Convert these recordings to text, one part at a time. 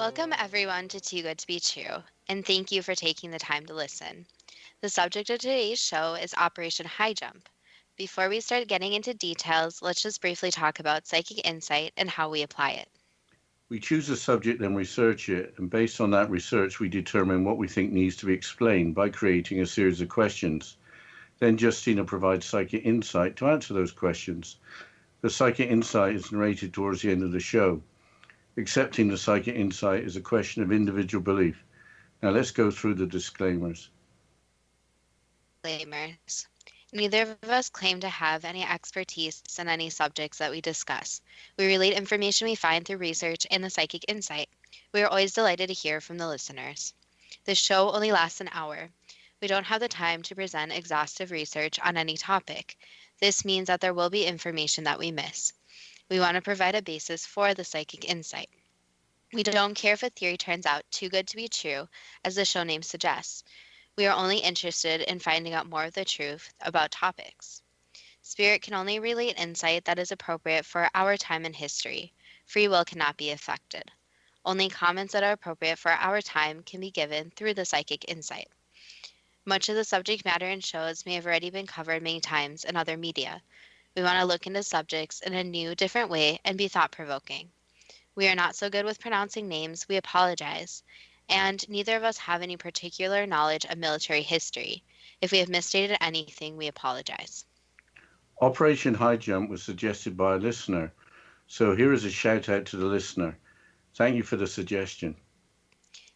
Welcome everyone to Too Good to Be True, and thank you for taking the time to listen. The subject of today's show is Operation Highjump. Before we start getting into details, let's just briefly talk about psychic insight and how we apply it. We choose a subject and research it, and based on that research, we determine what we think needs to be explained by creating a series of questions. Then Justina provides psychic insight to answer those questions. The psychic insight is narrated towards the end of the show. Accepting the psychic insight is a question of individual belief. Now let's go through the disclaimers. Disclaimers. Neither of us claim to have any expertise in any subjects that we discuss. We relate information we find through research and the psychic insight. We are always delighted to hear from the listeners. The show only lasts an hour. We don't have the time to present exhaustive research on any topic. This means that there will be information that we miss. We want to provide a basis for the psychic insight. We don't care if a theory turns out too good to be true, as the show name suggests. We are only interested in finding out more of the truth about topics. Spirit can only relate insight that is appropriate for our time in history. Free will cannot be affected. Only comments that are appropriate for our time can be given through the psychic insight. Much of the subject matter in shows may have already been covered many times in other media. We want to look into subjects in a new, different way and be thought-provoking. We are not so good with pronouncing names, we apologize. And neither of us have any particular knowledge of military history. If we have misstated anything, we apologize. Operation High Jump was suggested by a listener, so here is a shout out to the listener. Thank you for the suggestion.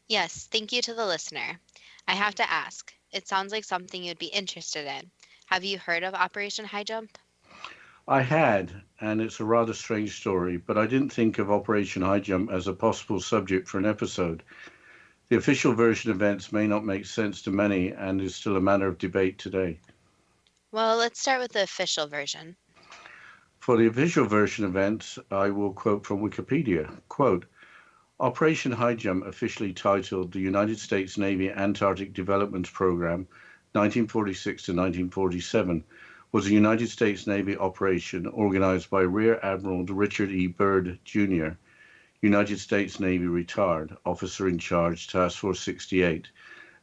Yes, thank you to the listener. I have to ask, it sounds like something you'd be interested in. Have you heard of Operation High Jump? I had, and it's a rather strange story, but I didn't think of Operation High Jump as a possible subject for an episode. The official version of events may not make sense to many and is still a matter of debate today. Well, let's start with the official version. For the official version of events, I will quote from Wikipedia. Quote, Operation High Jump, officially titled the United States Navy Antarctic Development Program, 1946 to 1947, was a United States Navy operation organized by Rear Admiral Richard E. Byrd, Jr., United States Navy retired, officer in charge, Task Force 68,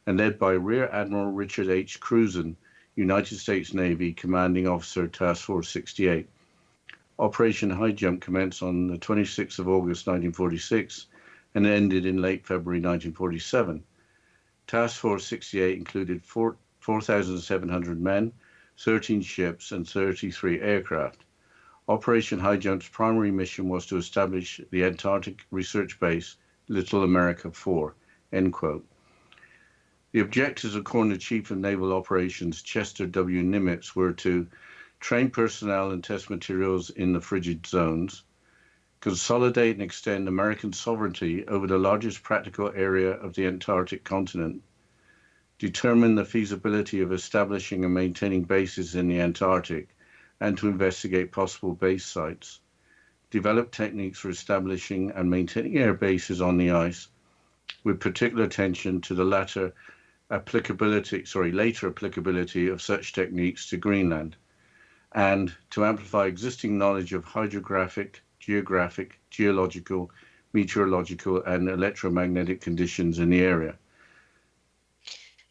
and led by Rear Admiral Richard H. Cruzen, United States Navy commanding officer, Task Force 68. Operation Highjump commenced on the 26th of August 1946 and ended in late February 1947. Task Force 68 included 4,700 men, 13 ships, and 33 aircraft. Operation Highjump's primary mission was to establish the Antarctic research base, Little America 4, end quote. The objectives, according to Chief of Naval Operations Chester W. Nimitz, were to train personnel and test materials in the frigid zones, consolidate and extend American sovereignty over the largest practical area of the Antarctic continent, determine the feasibility of establishing and maintaining bases in the Antarctic, and to investigate possible base sites, develop techniques for establishing and maintaining air bases on the ice, with particular attention to the later applicability of such techniques to Greenland, and to amplify existing knowledge of hydrographic, geographic, geological, meteorological, and electromagnetic conditions in the area.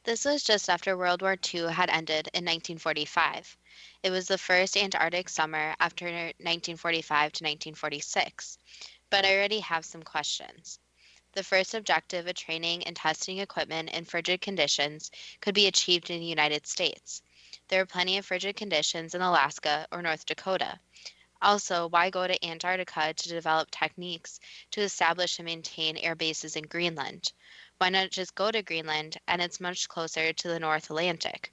This was just after World War II had ended in 1945. It was the first Antarctic summer after 1945 to 1946. But I already have some questions. The first objective of training and testing equipment in frigid conditions could be achieved in the United States. There are plenty of frigid conditions in Alaska or North Dakota. Also, why go to Antarctica to develop techniques to establish and maintain air bases in Greenland? Why not just go to Greenland, and it's much closer to the North Atlantic?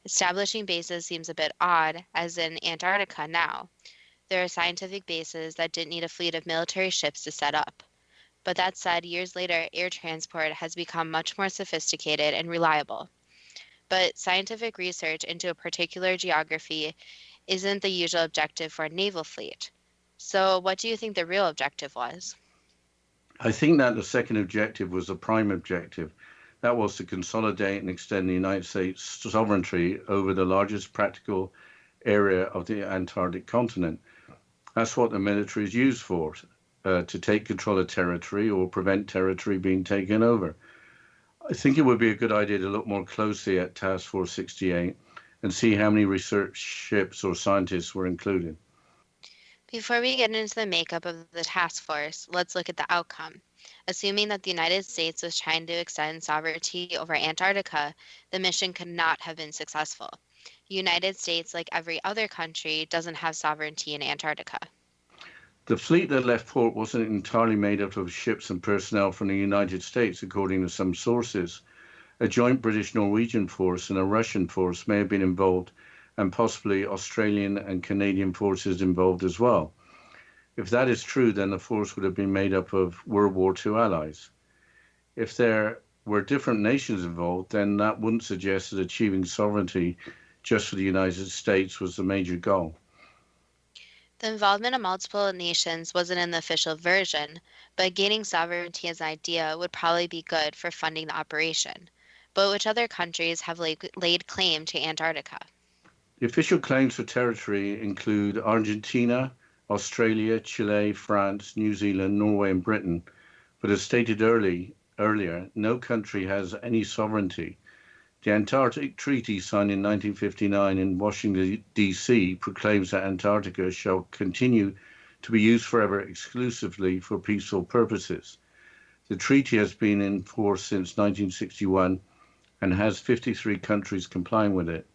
Establishing bases seems a bit odd, as in Antarctica now. There are scientific bases that didn't need a fleet of military ships to set up. But that said, years later, air transport has become much more sophisticated and reliable. But scientific research into a particular geography isn't the usual objective for a naval fleet. So what do you think the real objective was? I think that the second objective was the prime objective. That was to consolidate and extend the United States sovereignty over the largest practical area of the Antarctic continent. That's what the military is used for. to take control of territory or prevent territory being taken over. I think it would be a good idea to look more closely at Task Force 68 and see how many research ships or scientists were included. Before we get into the makeup of the task force, let's look at the outcome. Assuming that the United States was trying to extend sovereignty over Antarctica, the mission could not have been successful. The United States, like every other country, doesn't have sovereignty in Antarctica. The fleet that left port wasn't entirely made up of ships and personnel from the United States, according to some sources. A joint British-Norwegian force and a Russian force may have been involved, and possibly Australian and Canadian forces involved as well. If that is true, then the force would have been made up of World War II allies. If there were different nations involved, then that wouldn't suggest that achieving sovereignty just for the United States was the major goal. The involvement of multiple nations wasn't in the official version, but gaining sovereignty as an idea would probably be good for funding the operation. But which other countries have laid claim to Antarctica? The official claims for territory include Argentina, Australia, Chile, France, New Zealand, Norway, and Britain. But as stated earlier, no country has any sovereignty. The Antarctic Treaty, signed in 1959 in Washington, D.C., proclaims that Antarctica shall continue to be used forever exclusively for peaceful purposes. The treaty has been in force since 1961 and has 53 countries complying with it.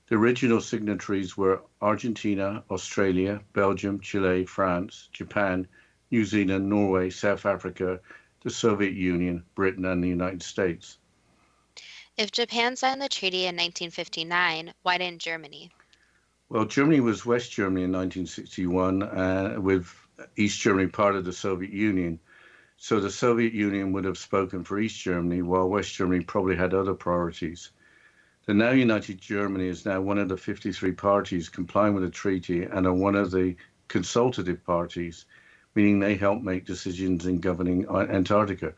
The original signatories were Argentina, Australia, Belgium, Chile, France, Japan, New Zealand, Norway, South Africa, the Soviet Union, Britain, and the United States. If Japan signed the treaty in 1959, why didn't Germany? Well, Germany was West Germany in 1961, with East Germany part of the Soviet Union. So the Soviet Union would have spoken for East Germany, while West Germany probably had other priorities. The now united Germany is now one of the 53 parties complying with the treaty and are one of the consultative parties, meaning they help make decisions in governing Antarctica.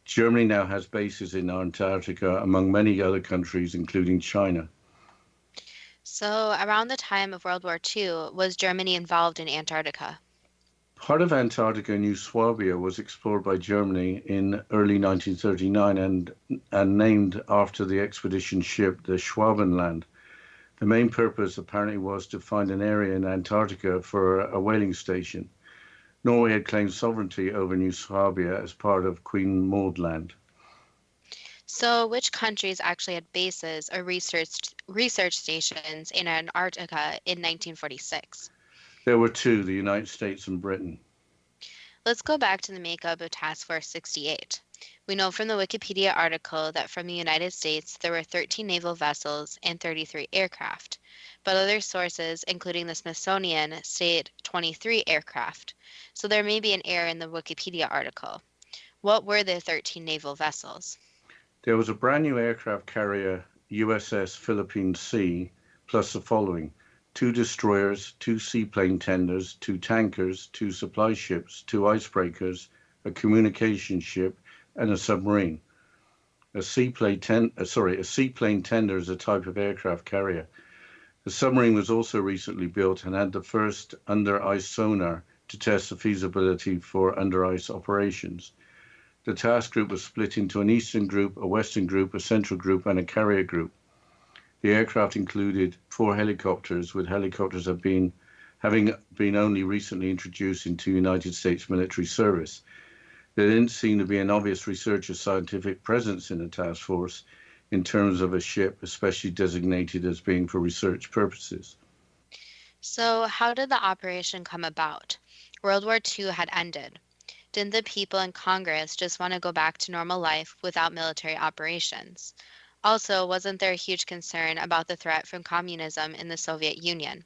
Germany now has bases in Antarctica, among many other countries, including China. So, around the time of World War II, was Germany involved in Antarctica? Part of Antarctica, New Swabia, was explored by Germany in early 1939 and named after the expedition ship, the Schwabenland. The main purpose apparently was to find an area in Antarctica for a whaling station. Norway had claimed sovereignty over New Swabia as part of Queen Maud Land. So, which countries actually had bases or research stations in Antarctica in 1946? There were two, the United States and Britain. Let's go back to the makeup of Task Force 68. We know from the Wikipedia article that from the United States there were 13 naval vessels and 33 aircraft, but other sources, including the Smithsonian, state 23 aircraft. So there may be an error in the Wikipedia article. What were the 13 naval vessels? There was a brand new aircraft carrier, USS Philippine Sea, plus the following: 2 destroyers, 2 seaplane tenders, 2 tankers, 2 supply ships, 2 icebreakers, a communication ship, and a submarine. A seaplane tender is a type of aircraft carrier. The submarine was also recently built and had the first under-ice sonar to test the feasibility for under-ice operations. The task group was split into an eastern group, a western group, a central group, and a carrier group. The aircraft included 4 helicopters, with helicopters having been only recently introduced into United States military service. There didn't seem to be an obvious research or scientific presence in the task force in terms of a ship, especially designated as being for research purposes. So, how did the operation come about? World War II had ended. Didn't the people in Congress just want to go back to normal life without military operations? Also, wasn't there a huge concern about the threat from communism in the Soviet Union?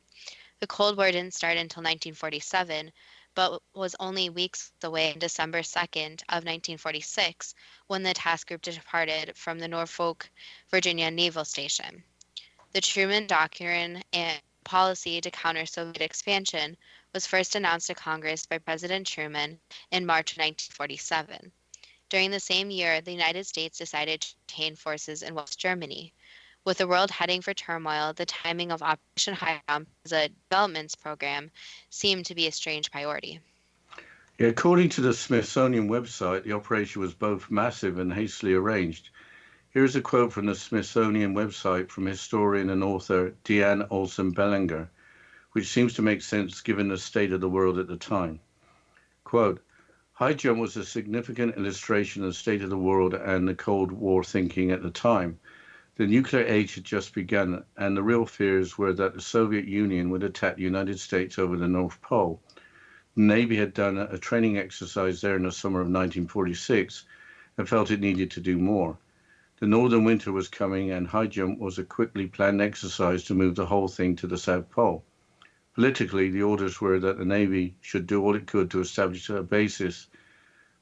The Cold War didn't start until 1947, but was only weeks away on December 2nd of 1946 when the task group departed from the Norfolk, Virginia Naval Station. The Truman Doctrine and policy to counter Soviet expansion was first announced to Congress by President Truman in March 1947. During the same year, the United States decided to maintain forces in West Germany. With the world heading for turmoil, the timing of Operation Highjump as a developments program seemed to be a strange priority. Yeah, according to the Smithsonian website, the operation was both massive and hastily arranged. Here's a quote from the Smithsonian website from historian and author Deanne Olson Bellinger, which seems to make sense given the state of the world at the time. Quote, Highjump was a significant illustration of the state of the world and the Cold War thinking at the time. The nuclear age had just begun, and the real fears were that the Soviet Union would attack the United States over the North Pole. The Navy had done a training exercise there in the summer of 1946 and felt it needed to do more. The northern winter was coming, and Highjump was a quickly planned exercise to move the whole thing to the South Pole. Politically, the orders were that the Navy should do all it could to establish a basis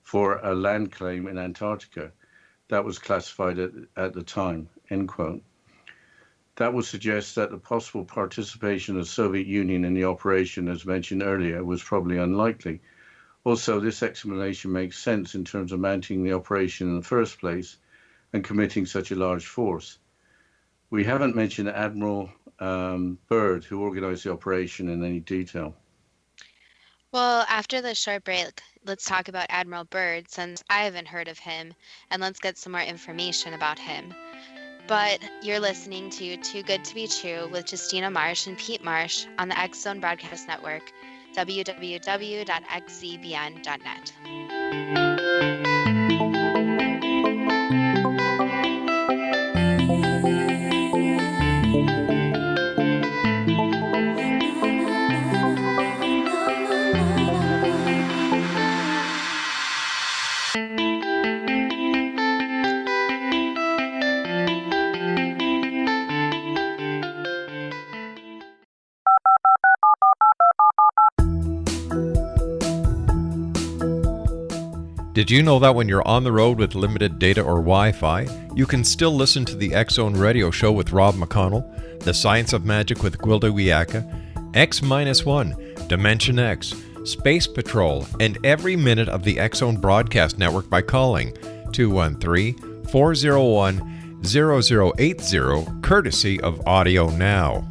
for a land claim in Antarctica. That was classified at the time, end quote. That would suggest that the possible participation of the Soviet Union in the operation, as mentioned earlier, was probably unlikely. Also, this explanation makes sense in terms of mounting the operation in the first place and committing such a large force. We haven't mentioned Admiral Byrd, who organized the operation, in any detail. Well, after this short break, let's talk about Admiral Byrd, since I haven't heard of him, and let's get some more information about him. But you're listening to Too Good to Be True with Justina Marsh and Pete Marsh on the X Zone Broadcast Network, www.xzbn.net. Did you know that when you're on the road with limited data or Wi-Fi, you can still listen to the X Zone Radio Show with Rob McConnell, The Science of Magic with Gwilda Wiyaka, X-1, Dimension X, Space Patrol, and every minute of the X Zone Broadcast Network by calling 213-401-0080, courtesy of Audio Now.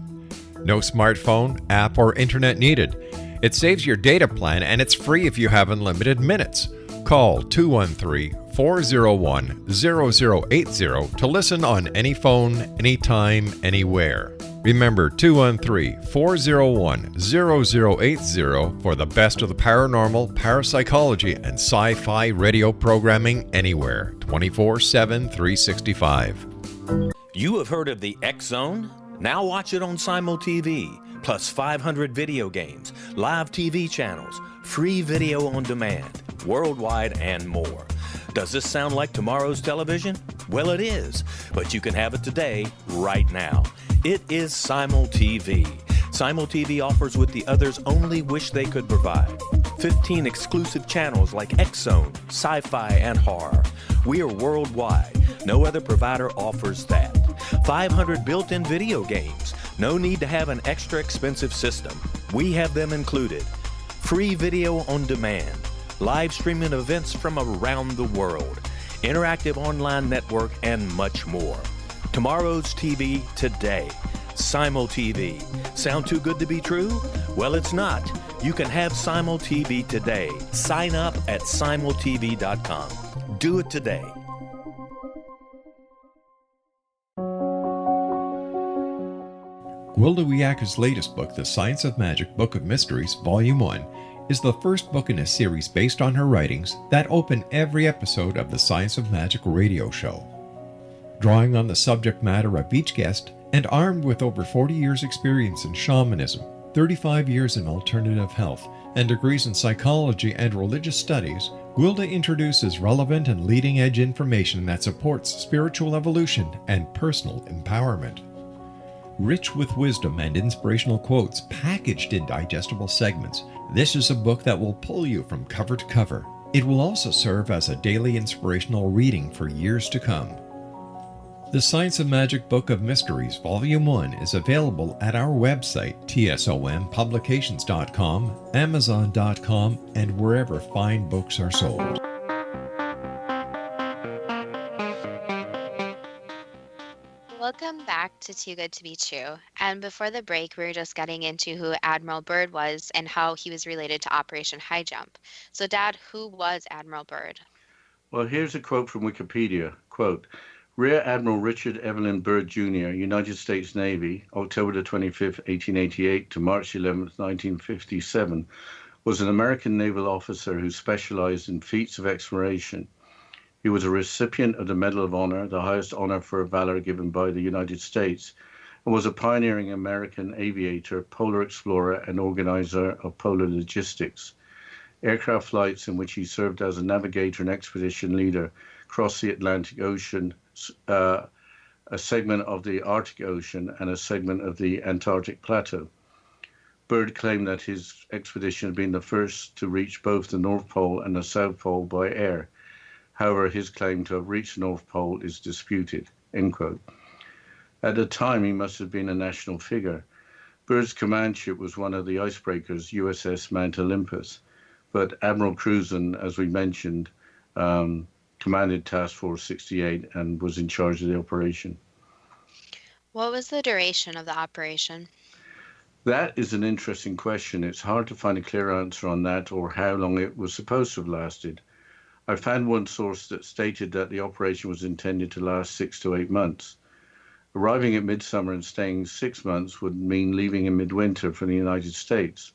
No smartphone, app, or internet needed. It saves your data plan, and it's free if you have unlimited minutes. Call 213-401-0080 to listen on any phone, anytime, anywhere. Remember 213-401-0080 for the best of the paranormal, parapsychology, and sci-fi radio programming anywhere, 24/7, 365. You have heard of the X Zone? Now watch it on Simul TV, plus 500 video games, live TV channels, free video on demand, worldwide, and more. Does this sound like tomorrow's television? Well, it is, but you can have it today, right now. It is Simul TV. Simul TV offers what the others only wish they could provide. 15 exclusive channels like X Zone, sci-fi, and horror. We are worldwide. No other provider offers that. 500 built-in video games. No need to have an extra expensive system. We have them included. Free video on demand. Live streaming events from around the world. Interactive online network, and much more. Tomorrow's TV today. Simul TV. Sound too good to be true? Well, it's not. You can have Simul TV today. Sign up at simultv.com. Do it today. Gwilda Wiyaka's latest book, The Science of Magic Book of Mysteries, Volume 1, is the first book in a series based on her writings that open every episode of the Science of Magic radio show. Drawing on the subject matter of each guest, and armed with over 40 years' experience in shamanism, 35 years in alternative health, and degrees in psychology and religious studies, Gwilda introduces relevant and leading-edge information that supports spiritual evolution and personal empowerment. Rich with wisdom and inspirational quotes packaged in digestible segments, this is a book that will pull you from cover to cover. It will also serve as a daily inspirational reading for years to come. The Science of Magic Book of Mysteries, Volume 1 is available at our website, tsompublications.com, amazon.com, and wherever fine books are sold. Welcome back to Too Good to Be True. And before the break, we were just getting into who Admiral Byrd was and how he was related to Operation Highjump. So, Dad, who was Admiral Byrd? Well, here's a quote from Wikipedia. Quote, Rear Admiral Richard Evelyn Byrd Jr., United States Navy, October the 25th, 1888 to March 11th, 1957, was an American naval officer who specialized in feats of exploration. He was a recipient of the Medal of Honor, the highest honor for valor given by the United States, and was a pioneering American aviator, polar explorer, and organizer of polar logistics. Aircraft flights in which he served as a navigator and expedition leader crossed the Atlantic Ocean, a segment of the Arctic Ocean, and a segment of the Antarctic Plateau. Byrd claimed that his expedition had been the first to reach both the North Pole and the South Pole by air. However, his claim to have reached the North Pole is disputed. End quote. At the time, he must have been a national figure. Byrd's command ship was one of the icebreakers, USS Mount Olympus, but Admiral Cruzen, as we mentioned, commanded Task Force 68 and was in charge of the operation. What was the duration of the operation? That is an interesting question. It's hard to find a clear answer on that or how long it was supposed to have lasted. I found one source that stated that the operation was intended to last 6 to 8 months. Arriving at midsummer and staying 6 months would mean leaving in midwinter for the United States.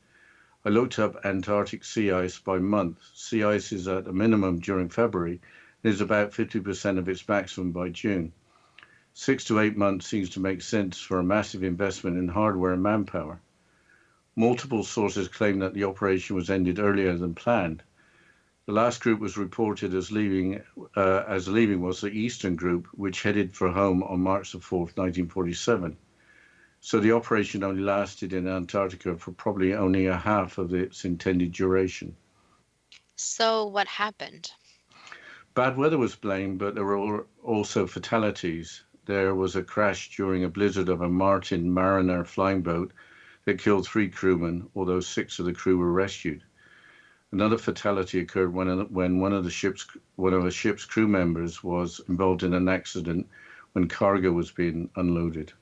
I looked up Antarctic sea ice by month. Sea ice is at a minimum during February and is about 50% of its maximum by June. 6 to 8 months seems to make sense for a massive investment in hardware and manpower. Multiple sources claim that the operation was ended earlier than planned. The last group was reported as leaving was the Eastern Group, which headed for home on March the 4th, 1947. So the operation only lasted in Antarctica for probably only a half of its intended duration. So, what happened? Bad weather was blamed, but there were also fatalities. There was a crash during a blizzard of a Martin Mariner flying boat that killed 3 crewmen, although 6 of the crew were rescued. Another fatality occurred when one of the ship's crew members was involved in an accident when cargo was being unloaded.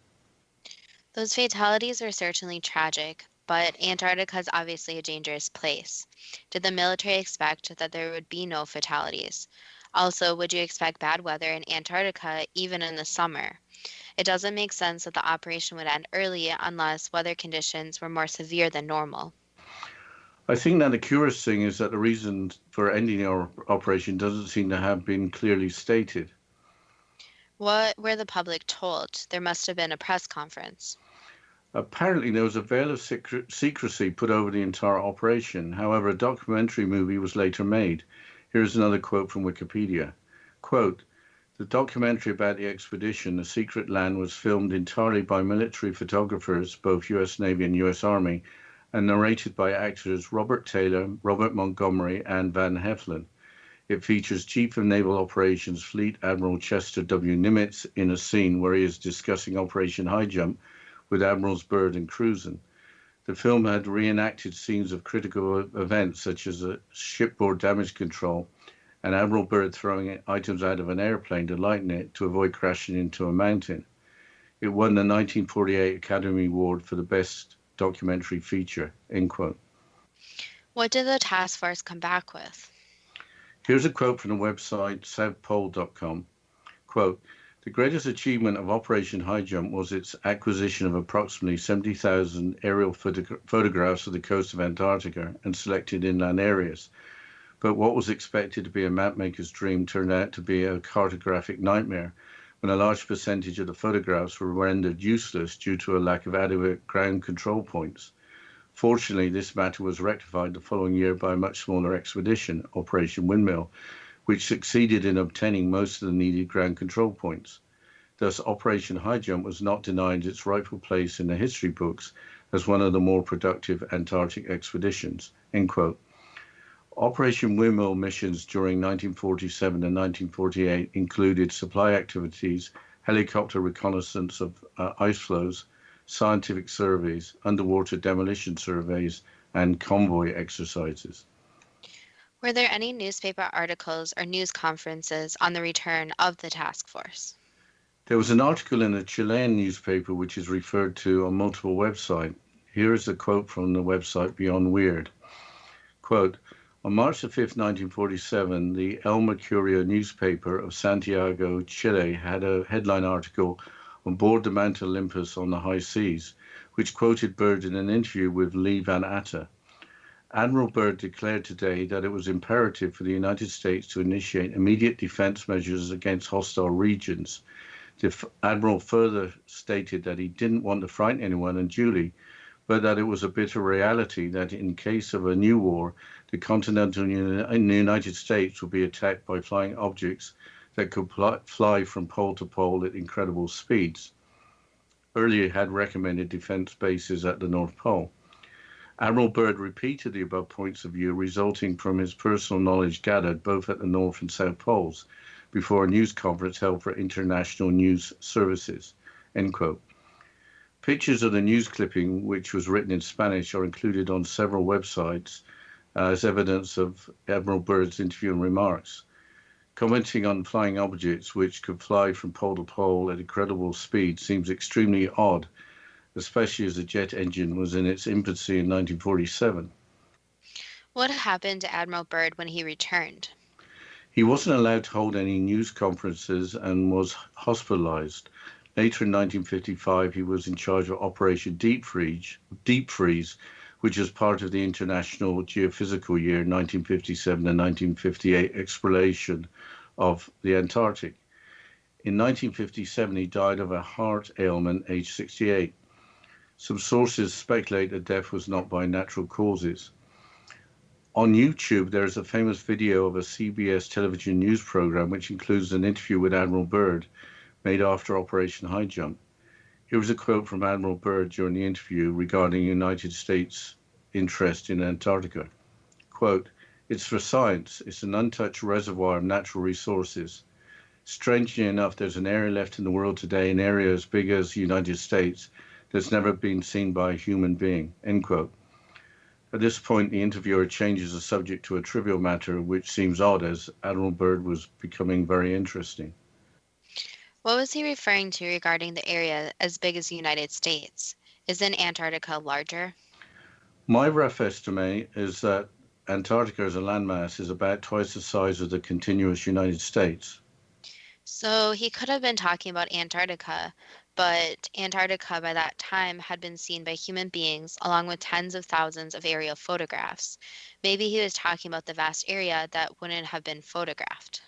Those fatalities are certainly tragic, but Antarctica is obviously a dangerous place. Did the military expect that there would be no fatalities? Also, would you expect bad weather in Antarctica even in the summer? It doesn't make sense that the operation would end early unless weather conditions were more severe than normal. I think that the curious thing is that the reason for ending the operation doesn't seem to have been clearly stated. What were the public told? There must have been a press conference. Apparently, there was a veil of secrecy put over the entire operation. However, a documentary movie was later made. Here's another quote from Wikipedia. Quote, the documentary about the expedition, The Secret Land, was filmed entirely by military photographers, both U.S. Navy and U.S. Army, and narrated by actors Robert Taylor, Robert Montgomery, and Van Heflin. It features Chief of Naval Operations Fleet Admiral Chester W. Nimitz in a scene where he is discussing Operation Highjump with Admirals Byrd and Cruzen. The film had reenacted scenes of critical events such as a shipboard damage control and Admiral Byrd throwing items out of an airplane to lighten it to avoid crashing into a mountain. It won the 1948 Academy Award for the Best Documentary Feature, end quote. What did the task force come back with? Here's a quote from the website southpole.com. Quote, the greatest achievement of Operation Highjump was its acquisition of approximately 70,000 aerial photographs of the coast of Antarctica and selected inland areas. But what was expected to be a mapmaker's dream turned out to be a cartographic nightmare when a large percentage of the photographs were rendered useless due to a lack of adequate ground control points. Fortunately, this matter was rectified the following year by a much smaller expedition, Operation Windmill, which succeeded in obtaining most of the needed ground control points. Thus, Operation Highjump was not denied its rightful place in the history books as one of the more productive Antarctic expeditions, end quote. Operation Windmill missions during 1947 and 1948 included supply activities, helicopter reconnaissance of ice flows, scientific surveys, underwater demolition surveys, and convoy exercises. Were there any newspaper articles or news conferences on the return of the task force? There was an article in a Chilean newspaper which is referred to on multiple websites. Here is a quote from the website Beyond Weird. Quote, on March the 5th, 1947, the El Mercurio newspaper of Santiago, Chile, had a headline article on board the Mount Olympus on the high seas, which quoted Byrd in an interview with Lee Van Atta. Admiral Byrd declared today that it was imperative for the United States to initiate immediate defense measures against hostile regions. The Admiral further stated that he didn't want to frighten anyone unduly, but that it was a bitter reality that in case of a new war, the continental United States would be attacked by flying objects that could fly from pole to pole at incredible speeds. Earlier had recommended defense bases at the North Pole. Admiral Byrd repeated the above points of view resulting from his personal knowledge gathered both at the North and South Poles before a news conference held for international news services, end quote. Pictures of the news clipping, which was written in Spanish, are included on several websites as evidence of Admiral Byrd's interview and remarks. Commenting on flying objects which could fly from pole to pole at incredible speed seems extremely odd, especially as the jet engine was in its infancy in 1947. What happened to Admiral Byrd when he returned? He wasn't allowed to hold any news conferences and was hospitalized. Later in 1955, he was in charge of Operation Deep Freeze, which was part of the International Geophysical Year 1957 and 1958 exploration of the Antarctic. In 1957, he died of a heart ailment, aged 68. Some sources speculate that death was not by natural causes. On YouTube, there is a famous video of a CBS television news program which includes an interview with Admiral Byrd made after Operation Highjump. Here is a quote from Admiral Byrd during the interview regarding United States interest in Antarctica. Quote, it's for science. It's an untouched reservoir of natural resources. Strangely enough, there's an area left in the world today, an area as big as the United States, that's never been seen by a human being, end quote. At this point, the interviewer changes the subject to a trivial matter, which seems odd as Admiral Byrd was becoming very interesting. What was he referring to regarding the area as big as the United States? Isn't Antarctica larger? My rough estimate is that Antarctica as a landmass is about twice the size of the continuous United States. So he could have been talking about Antarctica, but Antarctica by that time had been seen by human beings along with tens of thousands of aerial photographs. Maybe he was talking about the vast area that wouldn't have been photographed.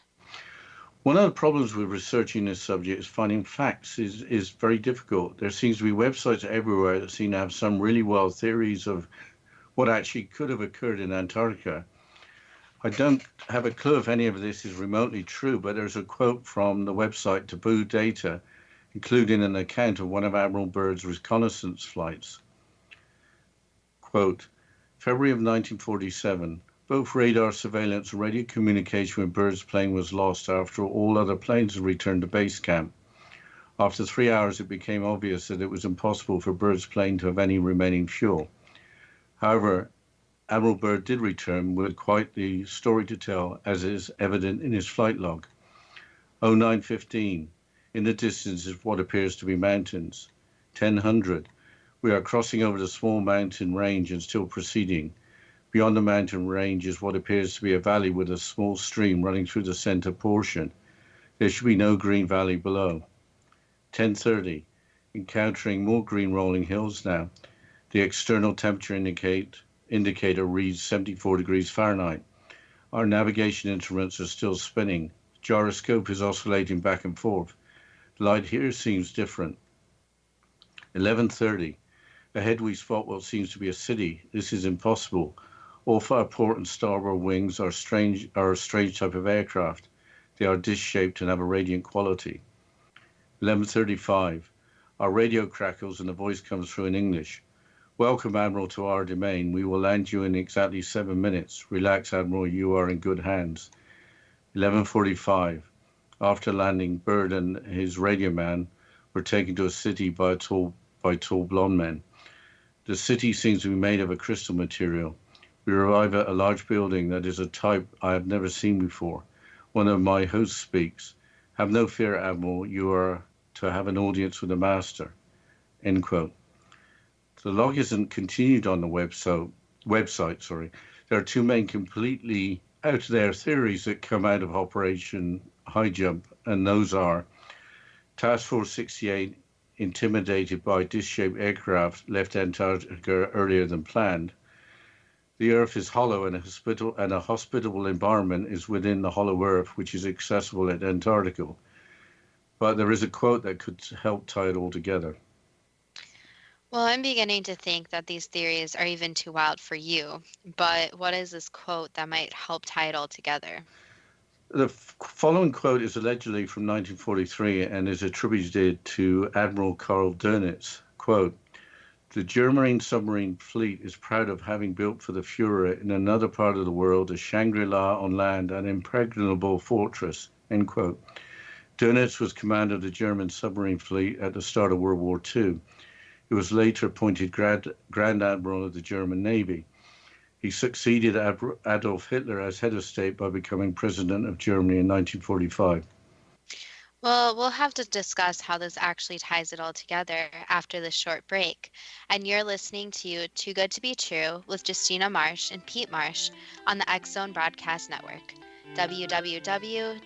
One of the problems with researching this subject is finding facts is very difficult. There seems to be websites everywhere that seem to have some really wild theories of what actually could have occurred in Antarctica. I don't have a clue if any of this is remotely true, but there's a quote from the website Taboo Data, including an account of one of Admiral Byrd's reconnaissance flights. Quote, February of 1947, both radar surveillance and radio communication with Byrd's plane was lost after all other planes had returned to base camp. After 3 hours, it became obvious that it was impossible for Byrd's plane to have any remaining fuel. However, Admiral Byrd did return with quite the story to tell, as is evident in his flight log. 0915. In the distance is what appears to be mountains. 1000. We are crossing over the small mountain range and still proceeding. Beyond the mountain range is what appears to be a valley with a small stream running through the center portion. There should be no green valley below. 1030. Encountering more green rolling hills now. The external temperature indicator reads 74 degrees Fahrenheit. Our navigation instruments are still spinning. The gyroscope is oscillating back and forth. The light here seems different. 11:30. Ahead we spot what seems to be a city. This is impossible. All our port and starboard wings are a strange type of aircraft. They are disc-shaped and have a radiant quality. 11:35. Our radio crackles and a voice comes through in English. Welcome, Admiral, to our domain. We will land you in exactly 7 minutes. Relax, Admiral, you are in good hands. 11:45. After landing, Byrd and his radio man were taken to a city by tall blonde men. The city seems to be made of a crystal material. We arrive at a large building that is a type I have never seen before. One of my hosts speaks. Have no fear, Admiral. You are to have an audience with the master, end quote. The log isn't continued on the website. There are two main completely out there theories that come out of Operation Highjump, and those are Task Force 68, intimidated by disc-shaped aircraft, left Antarctica earlier than planned. The Earth is hollow, and a hospitable environment is within the hollow Earth, which is accessible at Antarctica. But there is a quote that could help tie it all together. Well, I'm beginning to think that these theories are even too wild for you, but what is this quote that might help tie it all together? The following quote is allegedly from 1943 and is attributed to Admiral Karl Dönitz. Quote, "The German submarine fleet is proud of having built for the Führer in another part of the world a Shangri-La on land, an impregnable fortress," end quote. Dönitz was commander of the German submarine fleet at the start of World War II. He was later appointed Grand Admiral of the German Navy. He succeeded Adolf Hitler as head of state by becoming president of Germany in 1945. Well, we'll have to discuss how this actually ties it all together after this short break. And you're listening to Too Good to Be True with Justina Marsh and Pete Marsh on the X Zone Broadcast Network, www.xcbn.net.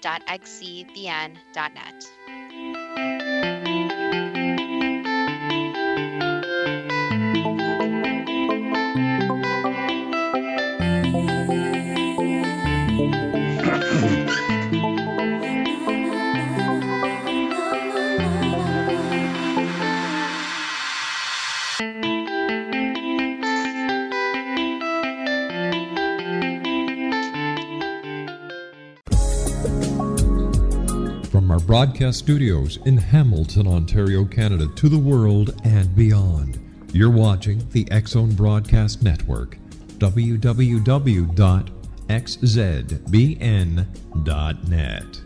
From our broadcast studios in Hamilton, Ontario, Canada, to the world and beyond, you're watching the X Zone Broadcast Network, www.xzbn.net.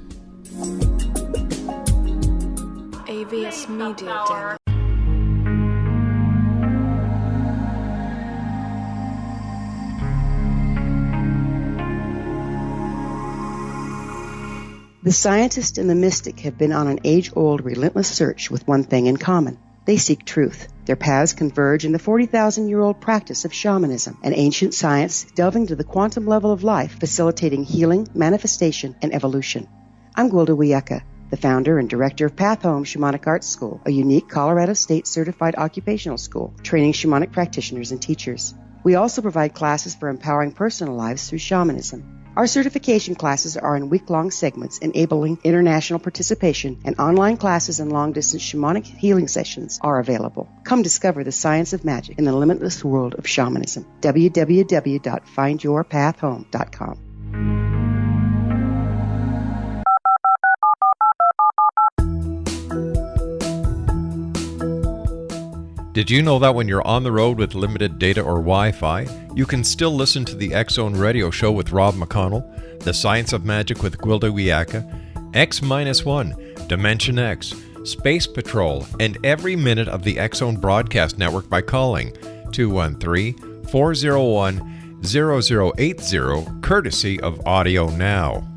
AVS Media Den. The scientist and the mystic have been on an age-old, relentless search with one thing in common. They seek truth. Their paths converge in the 40,000-year-old practice of shamanism, an ancient science delving to the quantum level of life, facilitating healing, manifestation, and evolution. I'm Gwilda Wiyaka, the founder and director of Path Home Shamanic Arts School, a unique Colorado State certified occupational school training shamanic practitioners and teachers. We also provide classes for empowering personal lives through shamanism. Our certification classes are in week-long segments enabling international participation, and online classes and long-distance shamanic healing sessions are available. Come discover the science of magic in the limitless world of shamanism. www.findyourpathhome.com. Did you know that when you're on the road with limited data or Wi-Fi, you can still listen to the X Zone Radio Show with Rob McConnell, The Science of Magic with Gwilda Wiyaka, X-1, Dimension X, Space Patrol, and every minute of the X Zone Broadcast Network by calling 213-401-0080, courtesy of Audio Now.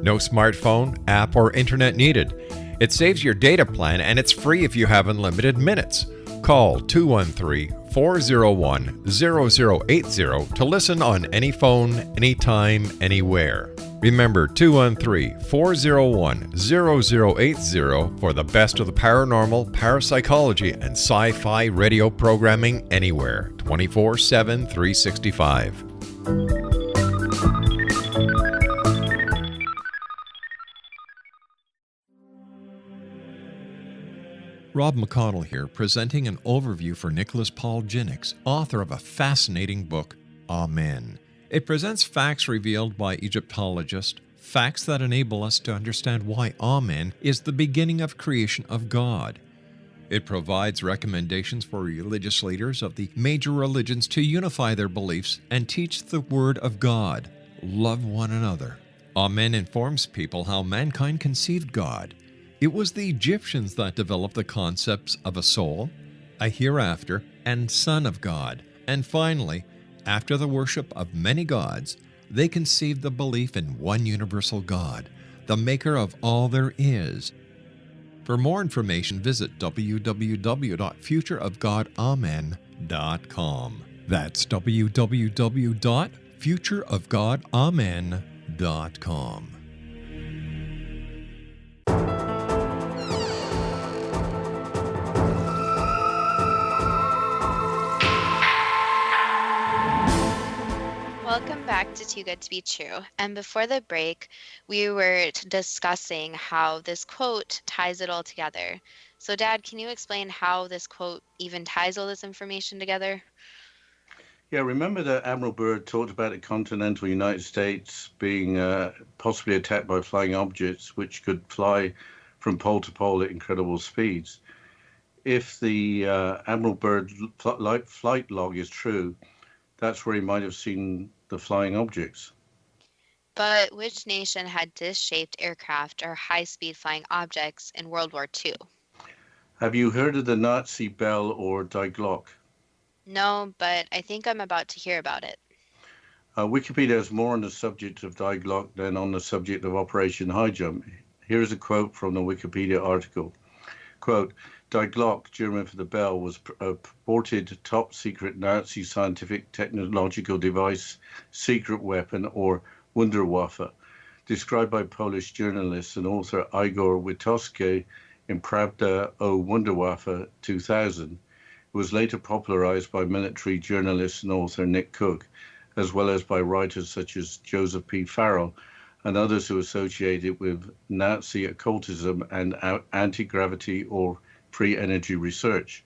No smartphone, app, or internet needed. It saves your data plan, and it's free if you have unlimited minutes. Call 213-401-0080 to listen on any phone, anytime, anywhere. Remember 213-401-0080 for the best of the paranormal, parapsychology, and sci-fi radio programming anywhere, 24/7, 365. Rob McConnell here, presenting an overview for Nicholas Paul Jennings, author of a fascinating book, Amen. It presents facts revealed by Egyptologists, facts that enable us to understand why Amen is the beginning of creation of God. It provides recommendations for religious leaders of the major religions to unify their beliefs and teach the Word of God. Love one another. Amen informs people how mankind conceived God. It was the Egyptians that developed the concepts of a soul, a hereafter, and Son of God. And finally, after the worship of many gods, they conceived the belief in one universal God, the maker of all there is. For more information, visit www.futureofgodamen.com. That's www.futureofgodamen.com. Welcome back to Too Good to Be True. And before the break, we were discussing how this quote ties it all together. So, Dad, can you explain how this quote even ties all this information together? Yeah, remember that Admiral Byrd talked about the continental United States being possibly attacked by flying objects which could fly from pole to pole at incredible speeds. If the Admiral Byrd flight log is true, that's where he might have seen the flying objects. But which nation had disc-shaped aircraft or high-speed flying objects in World War II? Have you heard of the Nazi Bell or Die Glocke? No, but I think I'm about to hear about it. Wikipedia has more on the subject of Die Glocke than on the subject of Operation Highjump. Here is a quote from the Wikipedia article. Quote, Die Glocke, German for the bell, was a purported top-secret Nazi scientific technological device, secret weapon, or Wunderwaffe, described by Polish journalist and author Igor Witowski in Prawda o Wunderwaffe 2000. It was later popularized by military journalist and author Nick Cook, as well as by writers such as Joseph P. Farrell and others who associate it with Nazi occultism and anti-gravity or free energy research.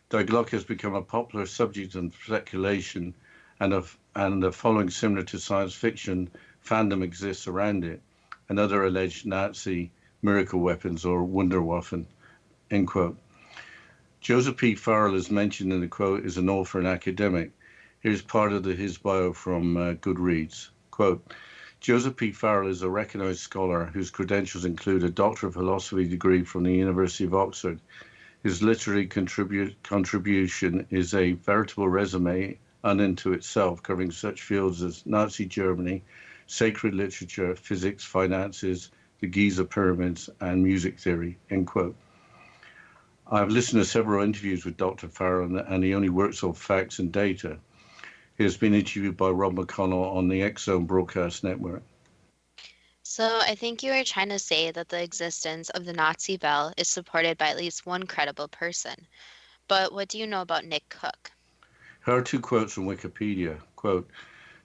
Die Glocke has become a popular subject of speculation, and the following similar to science fiction fandom exists around it, and other alleged Nazi miracle weapons or Wunderwaffen, end quote. Joseph P. Farrell, as mentioned in the quote, is an author and academic. Here's part of his bio from Goodreads. Quote, Joseph P. Farrell is a recognized scholar whose credentials include a Doctor of Philosophy degree from the University of Oxford. His literary contribution is a veritable resume unto itself, covering such fields as Nazi Germany, sacred literature, physics, finances, the Giza pyramids, and music theory, end quote. I've listened to several interviews with Dr. Farrell, and he only works off facts and data. He has been interviewed by Rob McConnell on the X Zone broadcast network. So I think you are trying to say that the existence of the Nazi Bell is supported by at least one credible person. But what do you know about Nick Cook? Here are two quotes from Wikipedia. Quote,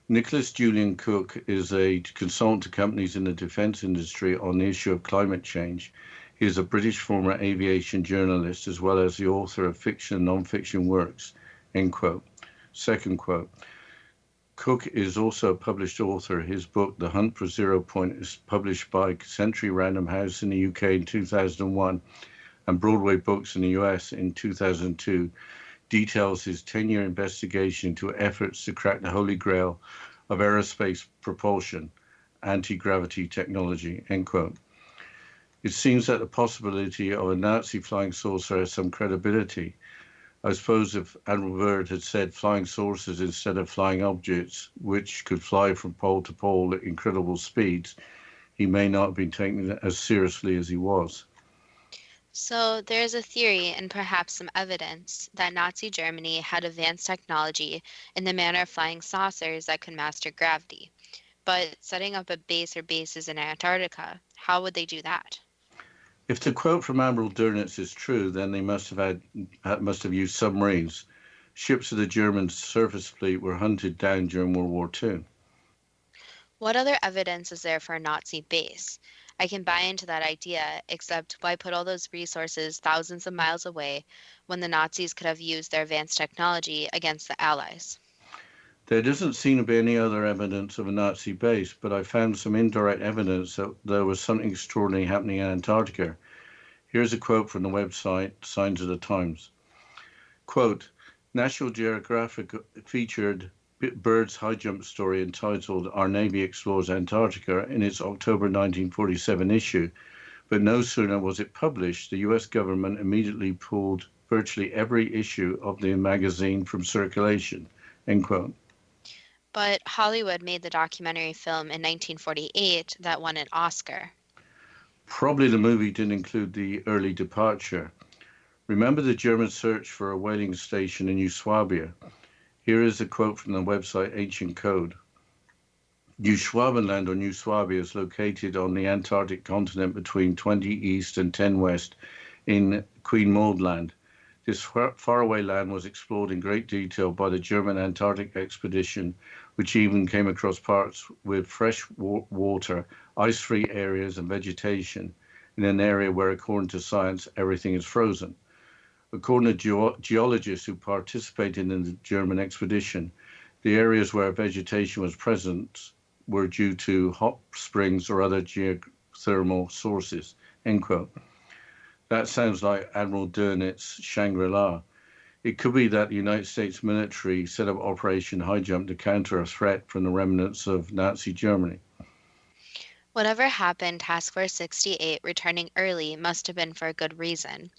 Nicholas Julian Cook is a consultant to companies in the defense industry on the issue of climate change. He is a British former aviation journalist as well as the author of fiction and non-fiction works, end quote. Second quote, Cook is also a published author. His book, The Hunt for Zero Point, is published by Century Random House in the UK in 2001 and Broadway Books in the US in 2002, details his 10-year investigation into efforts to crack the holy grail of aerospace propulsion, anti-gravity technology, end quote. It seems that the possibility of a Nazi flying saucer has some credibility. I suppose if Admiral Byrd had said flying saucers instead of flying objects, which could fly from pole to pole at incredible speeds, he may not have been taken as seriously as he was. So there is a theory and perhaps some evidence that Nazi Germany had advanced technology in the manner of flying saucers that could master gravity. But setting up a base or bases in Antarctica, how would they do that? If the quote from Admiral Dönitz is true, then they must have used submarines. Ships of the German surface fleet were hunted down during World War II. What other evidence is there for a Nazi base? I can buy into that idea, except why put all those resources thousands of miles away when the Nazis could have used their advanced technology against the Allies? There doesn't seem to be any other evidence of a Nazi base, but I found some indirect evidence that there was something extraordinary happening in Antarctica. Here's a quote from the website Signs of the Times. Quote, National Geographic featured Byrd's Highjump story entitled Our Navy Explores Antarctica in its October 1947 issue, but no sooner was it published, the US government immediately pulled virtually every issue of the magazine from circulation, end quote. But Hollywood made the documentary film in 1948 that won an Oscar. Probably the movie didn't include the early departure. Remember the German search for a whaling station in New Swabia? Here is a quote from the website Ancient Code. New Schwabenland or New Swabia is located on the Antarctic continent between 20 east and 10 west in Queen Maud Land. This faraway land was explored in great detail by the German Antarctic expedition, which even came across parts with fresh water, ice-free areas and vegetation in an area where, according to science, everything is frozen. According to geologists who participated in the German expedition, the areas where vegetation was present were due to hot springs or other geothermal sources, end quote. That sounds like Admiral Dönitz' Shangri-La. It could be that the United States military set up Operation Highjump to counter a threat from the remnants of Nazi Germany. Whatever happened, Task Force 68 returning early must have been for a good reason.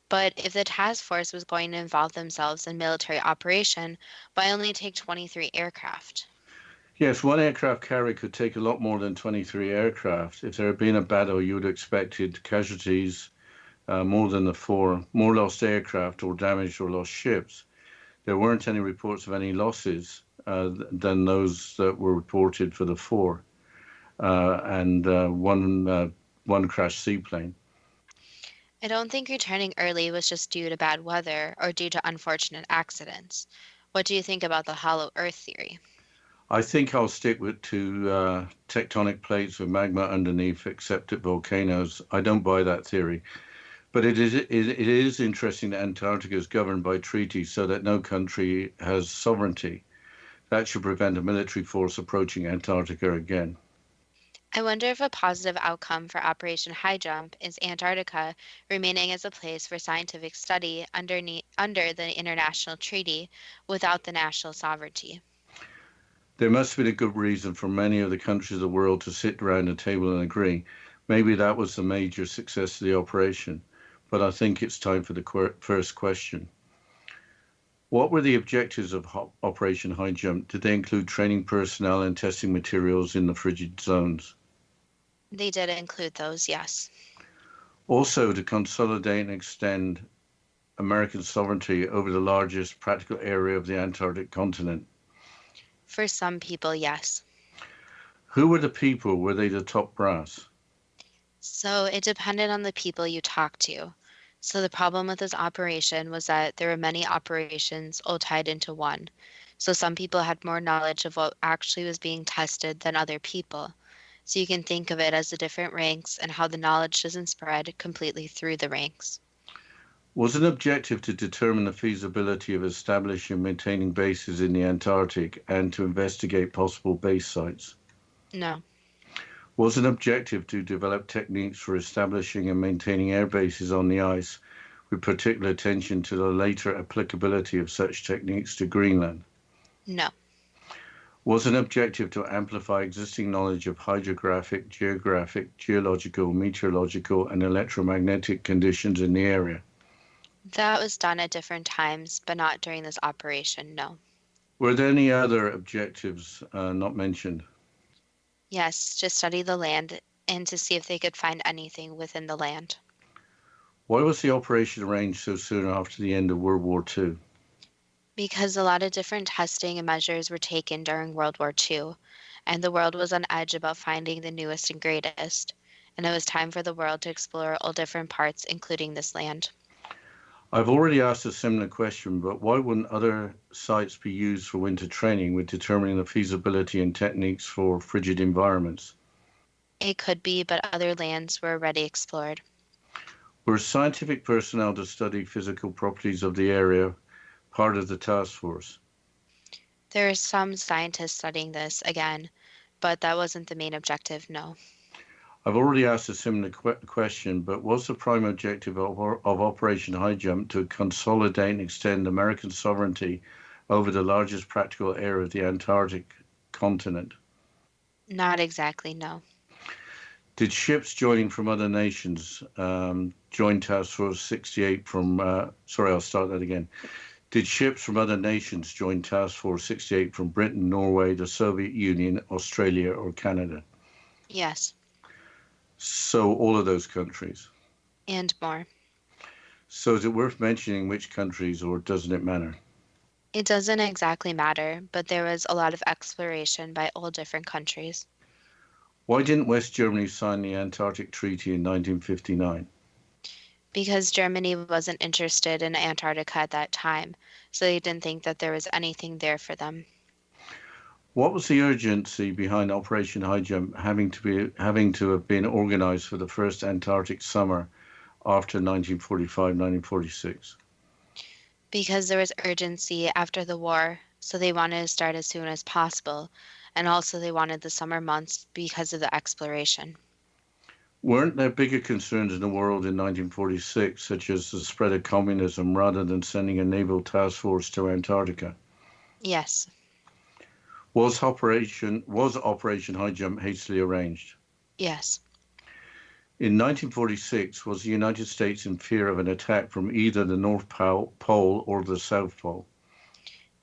But if the task force was going to involve themselves in military operation, why only take 23 aircraft? Yes, one aircraft carrier could take a lot more than 23 aircraft. If there had been a battle, you would have expected casualties more than the four, more lost aircraft or damaged or lost ships. There weren't any reports of any losses than those that were reported for the four and one crashed seaplane. I don't think returning early was just due to bad weather or due to unfortunate accidents. What do you think about the hollow earth theory? I think I'll stick to tectonic plates with magma underneath, except at volcanoes. I don't buy that theory. But it is interesting that Antarctica is governed by treaties so that no country has sovereignty. That should prevent a military force approaching Antarctica again. I wonder if a positive outcome for Operation Highjump is Antarctica remaining as a place for scientific study under the international treaty without the national sovereignty. There must have been a good reason for many of the countries of the world to sit around a table and agree. Maybe that was the major success of the operation. But I think it's time for the first question. What were the objectives of Operation Highjump? Did they include training personnel and testing materials in the frigid zones? They did include those, yes. Also, to consolidate and extend American sovereignty over the largest practical area of the Antarctic continent. For some people, yes. Who were the people? Were they the top brass? So it depended on the people you talked to. So the problem with this operation was that there were many operations all tied into one. So some people had more knowledge of what actually was being tested than other people. So you can think of it as the different ranks and how the knowledge doesn't spread completely through the ranks. Was an objective to determine the feasibility of establishing and maintaining bases in the Antarctic and to investigate possible base sites? No. Was an objective to develop techniques for establishing and maintaining air bases on the ice, with particular attention to the later applicability of such techniques to Greenland? No. Was an objective to amplify existing knowledge of hydrographic, geographic, geological, meteorological, and electromagnetic conditions in the area? That was done at different times, but not during this operation, no. Were there any other objectives not mentioned? Yes, to study the land and to see if they could find anything within the land. Why was the operation arranged so soon after the end of World War II? Because a lot of different testing and measures were taken during World War II, and the world was on edge about finding the newest and greatest, and it was time for the world to explore all different parts, including this land. I've already asked a similar question, but why wouldn't other sites be used for winter training with determining the feasibility and techniques for frigid environments? It could be, but other lands were already explored. Were scientific personnel to study physical properties of the area part of the task force? There are some scientists studying this again, but that wasn't the main objective, no. I've already asked a similar question, but was the prime objective of Operation Highjump to consolidate and extend American sovereignty over the largest practical area of the Antarctic continent? Not exactly, no. Did ships joining from other nations join Task Force 68 from, I'll start that again. Did ships from other nations join Task Force 68 from Britain, Norway, the Soviet Union, Australia, or Canada? Yes. So all of those countries. And more. So is it worth mentioning which countries, or doesn't it matter? It doesn't exactly matter, but there was a lot of exploration by all different countries. Why didn't West Germany sign the Antarctic Treaty in 1959? Because Germany wasn't interested in Antarctica at that time, so they didn't think that there was anything there for them. What was the urgency behind Operation Highjump having to have been organized for the first Antarctic summer after 1945-1946? Because there was urgency after the war, so they wanted to start as soon as possible, and also they wanted the summer months because of the exploration. Weren't there bigger concerns in the world in 1946, such as the spread of communism, rather than sending a naval task force to Antarctica? Yes. Was Operation Highjump hastily arranged? Yes. In 1946, was the United States in fear of an attack from either the North Pole or the South Pole?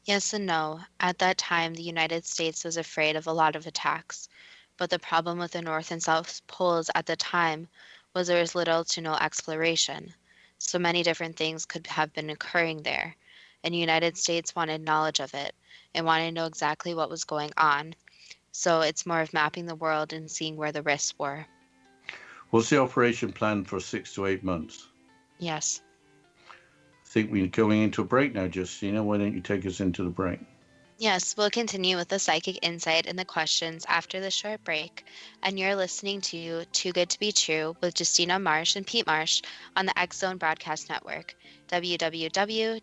Yes and no. At that time, the United States was afraid of a lot of attacks. But the problem with the North and South poles at the time was there was little to no exploration. So many different things could have been occurring there, and the United States wanted knowledge of it and wanted to know exactly what was going on. So it's more of mapping the world and seeing where the risks were. Was the operation planned for 6 to 8 months? Yes. I think we're going into a break now, Justina. Why don't you take us into the break? Yes, we'll continue with the psychic insight and the questions after the short break. And you're listening to Too Good to Be True with Justina Marsh and Pete Marsh on the X Zone Broadcast Network, www.xzbn.net.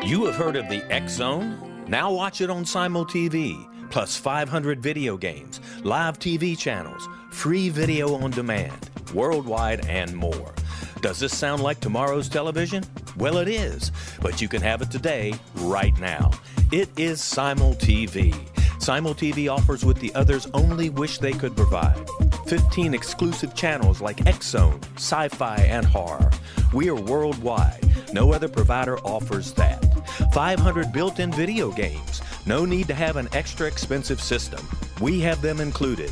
You have heard of the X Zone? Now watch it on Simul TV, plus 500 video games, live TV channels, free video on demand, worldwide, and more. Does this sound like tomorrow's television? Well, it is, but you can have it today, right now. It is Simul TV. Simul TV offers what the others only wish they could provide. 15 exclusive channels like X Zone, sci-fi, and horror. We are worldwide. No other provider offers that. 500 built-in video games. No need to have an extra expensive system. We have them included.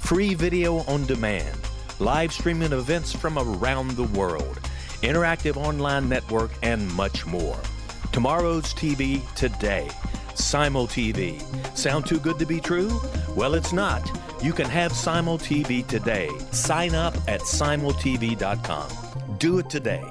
Free video on demand. Live streaming events from around the world. Interactive online network, and much more. Tomorrow's TV today. Simul TV. Sound too good to be true? Well, it's not. You can have Simul TV today. Sign up at simultv.com. Do it today.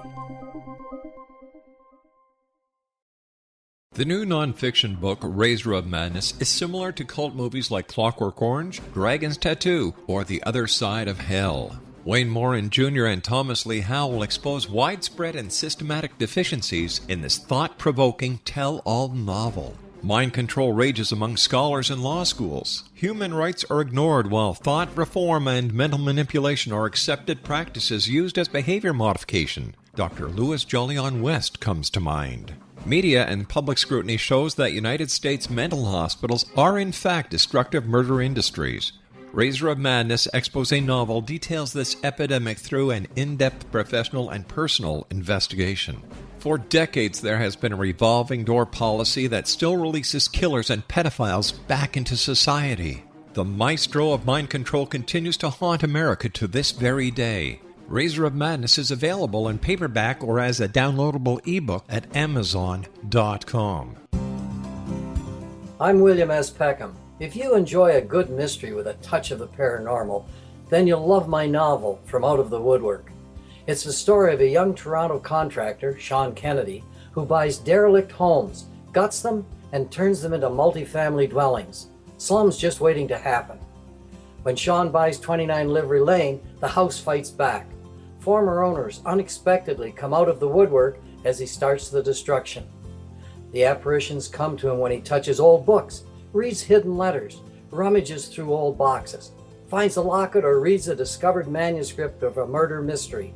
The new nonfiction book, Razor of Madness, is similar to cult movies like Clockwork Orange, Dragon's Tattoo, or The Other Side of Hell. Wayne Morin Jr. and Thomas Lee Howell expose widespread and systematic deficiencies in this thought-provoking tell-all novel. Mind control rages among scholars in law schools. Human rights are ignored while thought reform and mental manipulation are accepted practices used as behavior modification. Dr. Louis Jolyon West comes to mind. Media and public scrutiny shows that United States mental hospitals are in fact destructive murder industries. Razor of Madness expose novel details this epidemic through an in-depth professional and personal investigation. For decades, there has been a revolving door policy that still releases killers and pedophiles back into society. The maestro of mind control continues to haunt America to this very day. Razor of Madness is available in paperback or as a downloadable ebook at Amazon.com. I'm William S. Peckham. If you enjoy a good mystery with a touch of the paranormal, then you'll love my novel, From Out of the Woodwork. It's the story of a young Toronto contractor, Sean Kennedy, who buys derelict homes, guts them, and turns them into multifamily dwellings. Slums just waiting to happen. When Sean buys 29 Livery Lane, the house fights back. Former owners unexpectedly come out of the woodwork as he starts the destruction. The apparitions come to him when he touches old books, reads hidden letters, rummages through old boxes, finds a locket, or reads a discovered manuscript of a murder mystery.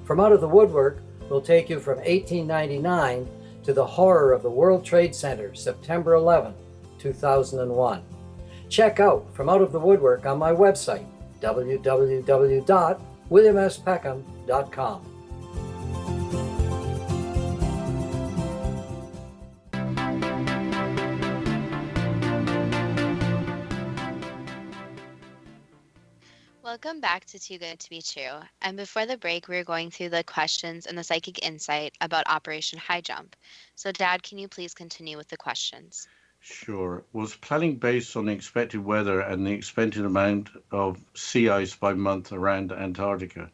From Out of the Woodwork will take you from 1899 to the horror of the World Trade Center, September 11, 2001. Check out From Out of the Woodwork on my website, www.williamspeckham.com. Welcome back to Too Good to Be True. And before the break, we were going through the questions and the psychic insight about Operation Highjump. So, Dad, can you please continue with the questions? Sure. Was planning based on the expected weather and the expected amount of sea ice by month around Antarctica?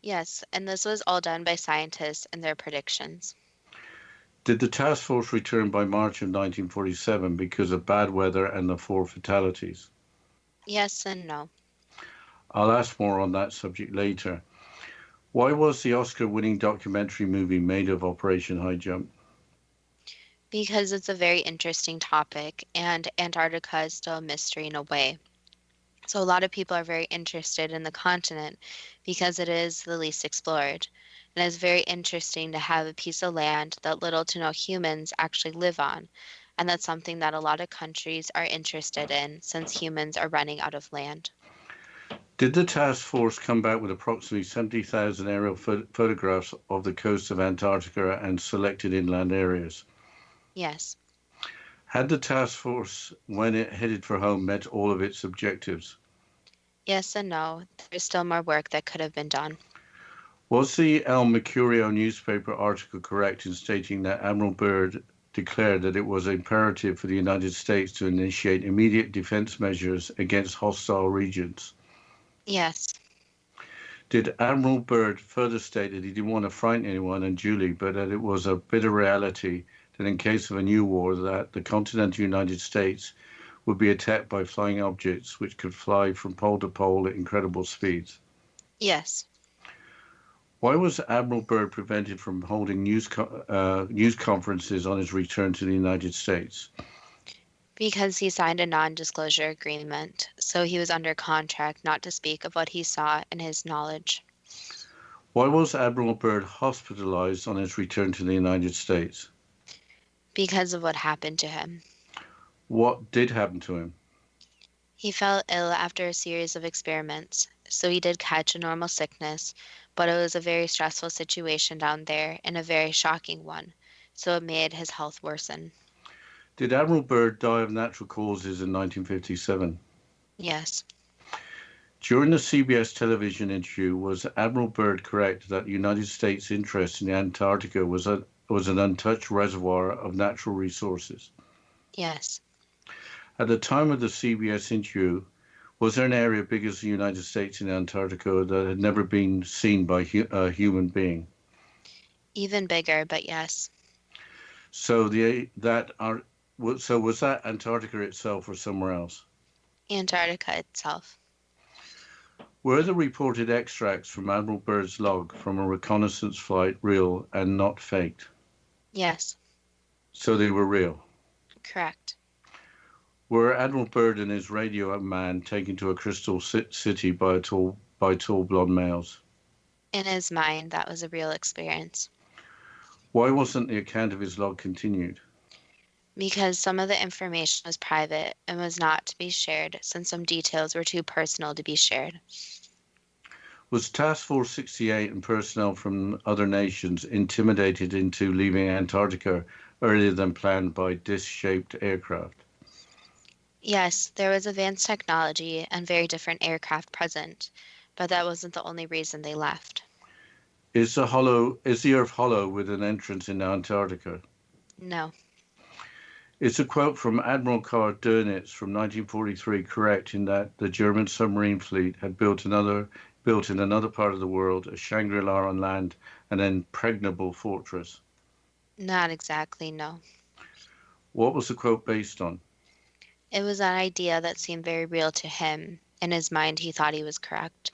Yes, and this was all done by scientists and their predictions. Did the task force return by March of 1947 because of bad weather and the 4 fatalities? Yes and no. I'll ask more on that subject later. Why was the Oscar-winning documentary movie made of Operation Highjump? Because it's a very interesting topic, and Antarctica is still a mystery in a way. So a lot of people are very interested in the continent because it is the least explored. And it's very interesting to have a piece of land that little to no humans actually live on. And that's something that a lot of countries are interested in since humans are running out of land. Did the task force come back with approximately 70,000 aerial photographs of the coast of Antarctica and selected inland areas? Yes. Had the task force, when it headed for home, met all of its objectives? Yes and no. There's still more work that could have been done. Was the El Mercurio newspaper article correct in stating that Admiral Byrd declared that it was imperative for the United States to initiate immediate defense measures against hostile regions? Yes. Did Admiral Byrd further state that he didn't want to frighten anyone unduly, but that it was a bitter reality that in case of a new war, that the continental United States would be attacked by flying objects which could fly from pole to pole at incredible speeds? Yes. Why was Admiral Byrd prevented from holding news conferences on his return to the United States? Because he signed a non-disclosure agreement, so he was under contract not to speak of what he saw in his knowledge. Why was Admiral Byrd hospitalized on his return to the United States? Because of what happened to him. What did happen to him? He fell ill after a series of experiments, so he did catch a normal sickness, but it was a very stressful situation down there and a very shocking one, so it made his health worsen. Did Admiral Byrd die of natural causes in 1957? Yes. During the CBS television interview, was Admiral Byrd correct that the United States' interest in Antarctica was an untouched reservoir of natural resources? Yes. At the time of the CBS interview, was there an area big as the United States in Antarctica that had never been seen by a human being? Even bigger, but yes. So was that Antarctica itself or somewhere else? Antarctica itself. Were the reported extracts from Admiral Byrd's log from a reconnaissance flight real and not faked? Yes. So they were real? Correct. Were Admiral Byrd and his radio man taken to a crystal city by tall blonde males? In his mind, that was a real experience. Why wasn't the account of his log continued? Because some of the information was private and was not to be shared, since some details were too personal to be shared. Was Task Force 68 and personnel from other nations intimidated into leaving Antarctica earlier than planned by disc-shaped aircraft? Yes, there was advanced technology and very different aircraft present, but that wasn't the only reason they left. Is the Earth hollow with an entrance in Antarctica? No. Is a quote from Admiral Karl Dönitz from 1943 correct in that the German submarine fleet had built in another part of the world a Shangri-La on land, an impregnable fortress? Not exactly, no. What was the quote based on? It was an idea that seemed very real to him. In his mind, he thought he was correct.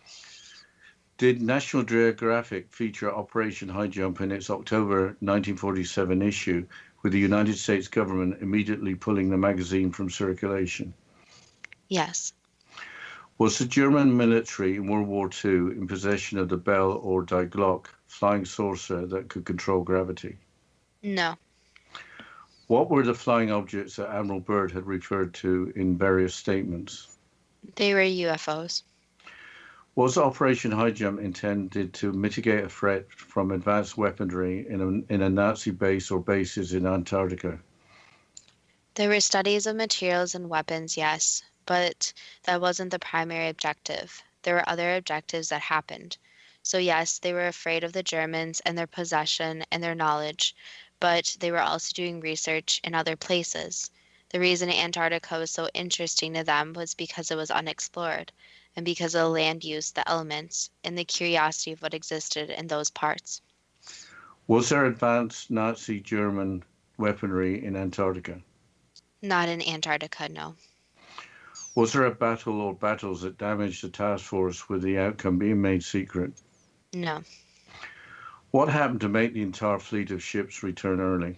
Did National Geographic feature Operation Highjump in its October 1947 issue, with the United States government immediately pulling the magazine from circulation? Yes. Was the German military in World War II in possession of the Bell or Die Glock flying saucer that could control gravity? No, What were the flying objects that Admiral Byrd had referred to in various statements? they were UFOs. Was Operation Highjump intended to mitigate a threat from advanced weaponry in a Nazi base or bases in Antarctica? There were studies of materials and weapons, yes, but that wasn't the primary objective. There were other objectives that happened. So, yes, they were afraid of the Germans and their possession and their knowledge, but they were also doing research in other places. The reason Antarctica was so interesting to them was because it was unexplored, and because of the land use, the elements, and the curiosity of what existed in those parts. Was there advanced Nazi German weaponry in Antarctica? Not in Antarctica, no. Was there a battle or battles that damaged the task force with the outcome being made secret? No. What happened to make the entire fleet of ships return early?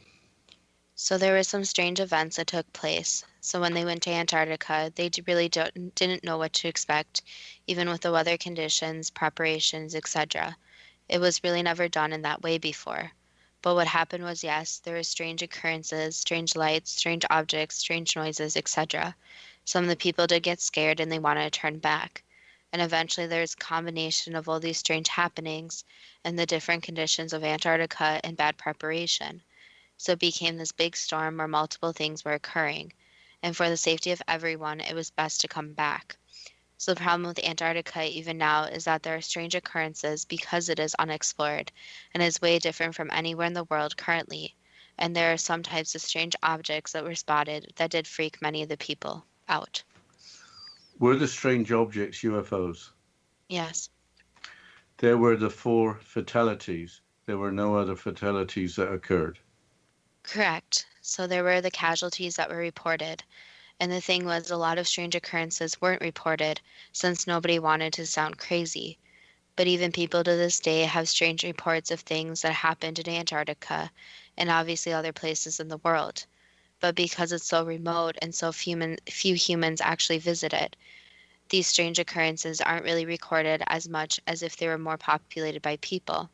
So there were some strange events that took place. So when they went to Antarctica, they really didn't know what to expect, even with the weather conditions, preparations, etc. It was really never done in that way before. But what happened was, yes, there were strange occurrences, strange lights, strange objects, strange noises, etc. Some of the people did get scared and they wanted to turn back. And eventually there was a combination of all these strange happenings and the different conditions of Antarctica and bad preparation. So it became this big storm where multiple things were occurring, and for the safety of everyone, it was best to come back. So the problem with Antarctica even now is that there are strange occurrences because it is unexplored and is way different from anywhere in the world currently, and there are some types of strange objects that were spotted that did freak many of the people out. Were the strange objects UFOs? Yes. There were the 4 fatalities. There were no other fatalities that occurred. Correct. So there were the casualties that were reported. And the thing was, a lot of strange occurrences weren't reported since nobody wanted to sound crazy. But even people to this day have strange reports of things that happened in Antarctica and obviously other places in the world. But because it's so remote and so few humans actually visit it, these strange occurrences aren't really recorded as much as if they were more populated by people.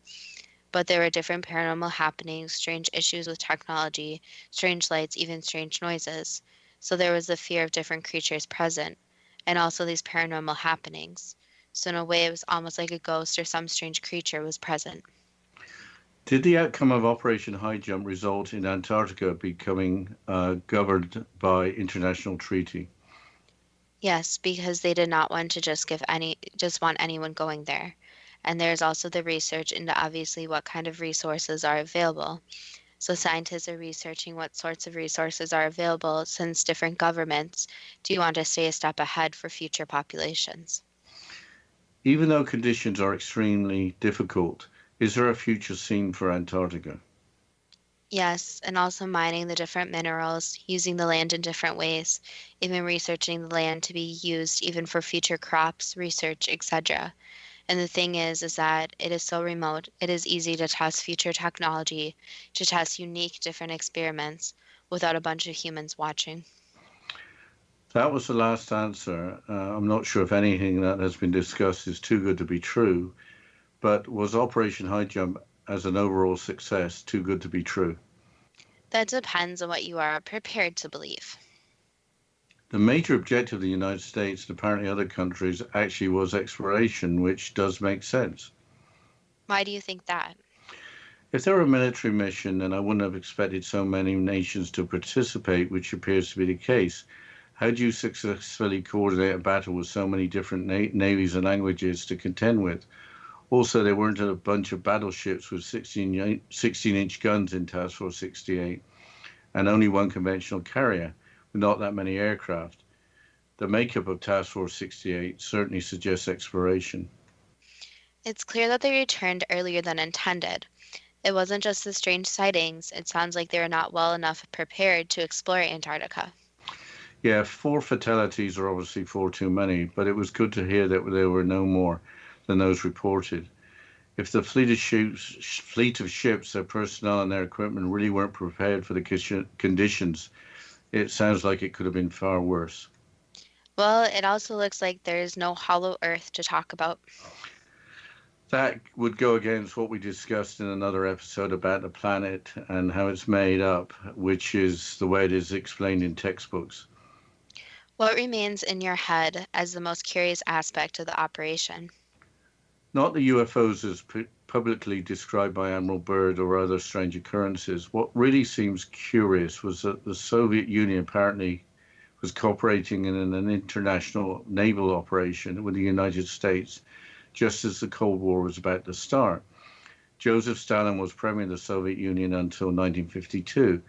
But there were different paranormal happenings, strange issues with technology, strange lights, even strange noises. So there was the fear of different creatures present, and also these paranormal happenings. So in a way, it was almost like a ghost or some strange creature was present. Did the outcome of Operation Highjump result in Antarctica becoming governed by international treaty? Yes, because they did not want to just want anyone going there. And there's also the research into obviously what kind of resources are available. So scientists are researching what sorts of resources are available since different governments do want to stay a step ahead for future populations. Even though conditions are extremely difficult, is there a future scene for Antarctica? Yes, and also mining the different minerals, using the land in different ways, even researching the land to be used even for future crops, research, etc. And the thing is that it is so remote, it is easy to test future technology, to test unique different experiments without a bunch of humans watching. That was the last answer. I'm not sure if anything that has been discussed is too good to be true, but was Operation Highjump as an overall success too good to be true? That depends on what you are prepared to believe. The major objective of the United States and apparently other countries actually was exploration, which does make sense. Why do you think that? If there were a military mission, then I wouldn't have expected so many nations to participate, which appears to be the case. How do you successfully coordinate a battle with so many different navies and languages to contend with? Also, there weren't a bunch of battleships with 16-inch guns in Task Force 68, and only one conventional carrier, with not that many aircraft. The makeup of Task Force 68 certainly suggests exploration. It's clear that they returned earlier than intended. It wasn't just the strange sightings, it sounds like they were not well enough prepared to explore Antarctica. Yeah, 4 fatalities are obviously 4 too many, but it was good to hear that there were no more than those reported. If the fleet of ships, their personnel and their equipment really weren't prepared for the conditions, it sounds like it could have been far worse. Well, it also looks like there is no hollow earth to talk about. That would go against what we discussed in another episode about the planet and how it's made up, which is the way it is explained in textbooks. What remains in your head as the most curious aspect of the operation? Not the UFOs as publicly described by Admiral Byrd or other strange occurrences. What really seems curious was that the Soviet Union apparently was cooperating in an international naval operation with the United States just as the Cold War was about to start. Joseph Stalin was premier of the Soviet Union until 1952.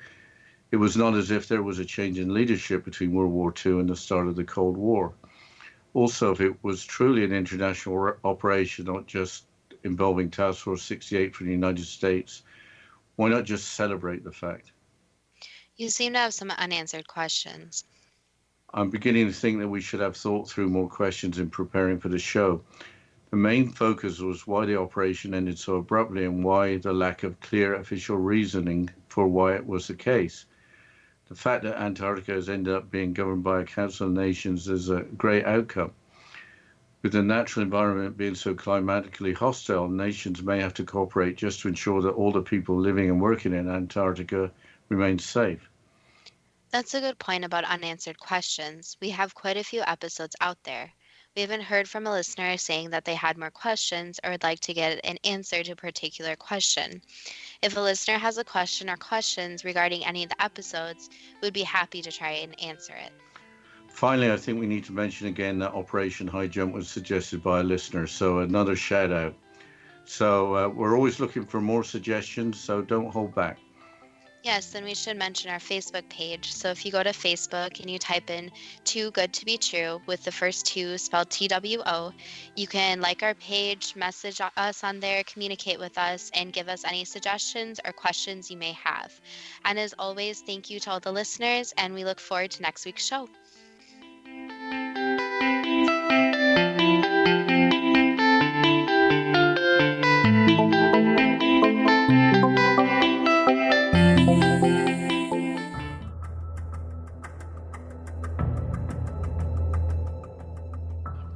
It was not as if there was a change in leadership between World War II and the start of the Cold War. Also, if it was truly an international operation, not just involving Task Force 68 from the United States, why not just celebrate the fact? You seem to have some unanswered questions. I'm beginning to think that we should have thought through more questions in preparing for the show. The main focus was why the operation ended so abruptly and why the lack of clear official reasoning for why it was the case. The fact that Antarctica has ended up being governed by a Council of Nations is a great outcome. With the natural environment being so climatically hostile, nations may have to cooperate just to ensure that all the people living and working in Antarctica remain safe. That's a good point about unanswered questions. We have quite a few episodes out there. We haven't heard from a listener saying that they had more questions or would like to get an answer to a particular question. If a listener has a question or questions regarding any of the episodes, we'd be happy to try and answer it. Finally, I think we need to mention again that Operation Highjump was suggested by a listener, so another shout out. So we're always looking for more suggestions, so don't hold back. Yes, then we should mention our Facebook page. So if you go to Facebook and you type in Too Good to Be True with the first two spelled TWO, you can like our page, message us on there, communicate with us, and give us any suggestions or questions you may have. And as always, thank you to all the listeners, and we look forward to next week's show.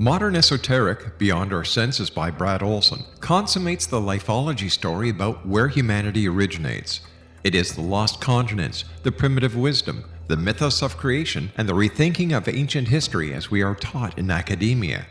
Modern Esoteric, Beyond Our Senses by Brad Olson, consummates the lifeology story about where humanity originates. It is the lost continents, the primitive wisdom, the mythos of creation, and the rethinking of ancient history as we are taught in academia.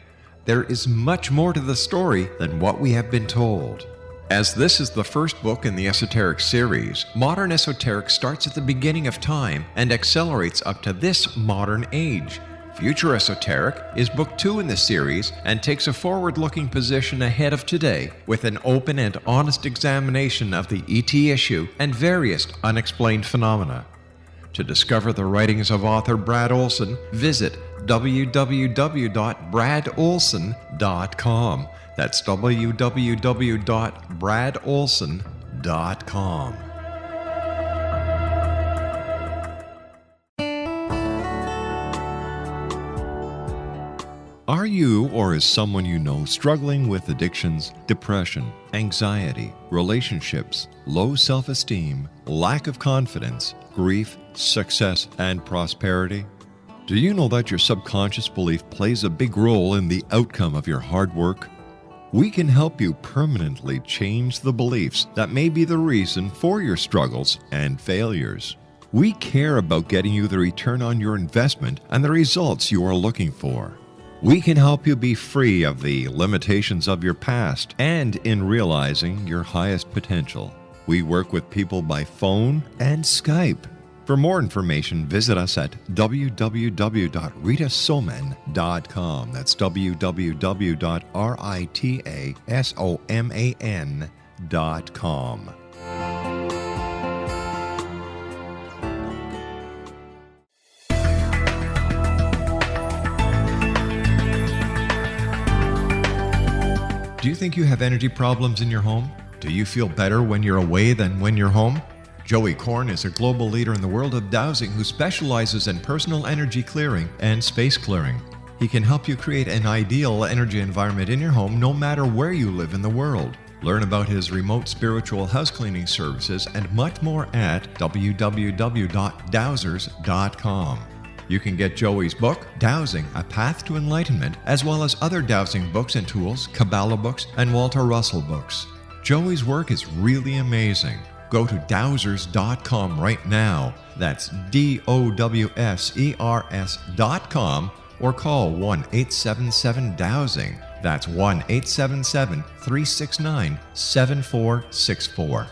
There is much more to the story than what we have been told. As this is the first book in the Esoteric series, Modern Esoteric starts at the beginning of time and accelerates up to this modern age. Future Esoteric is book 2 in the series and takes a forward-looking position ahead of today with an open and honest examination of the ET issue and various unexplained phenomena. To discover the writings of author Brad Olson, visit www.bradolson.com. That's www.bradolson.com. Are you or is someone you know struggling with addictions, depression, anxiety, relationships, low self-esteem, lack of confidence, grief, success, and prosperity? Do you know that your subconscious belief plays a big role in the outcome of your hard work? We can help you permanently change the beliefs that may be the reason for your struggles and failures. We care about getting you the return on your investment and the results you are looking for. We can help you be free of the limitations of your past and in realizing your highest potential. We work with people by phone and Skype. For more information, visit us at www.ritasoman.com. That's www.ritasoman.com. Do you think you have energy problems in your home? Do you feel better when you're away than when you're home? Joey Korn is a global leader in the world of dowsing who specializes in personal energy clearing and space clearing. He can help you create an ideal energy environment in your home no matter where you live in the world. Learn about his remote spiritual house cleaning services and much more at www.dowsers.com. You can get Joey's book, Dowsing, A Path to Enlightenment, as well as other dowsing books and tools, Kabbalah books, and Walter Russell books. Joey's work is really amazing. Go to dowsers.com right now. That's DOWSERS.com or call 1-877-DOWSING. That's 1-877-369-7464.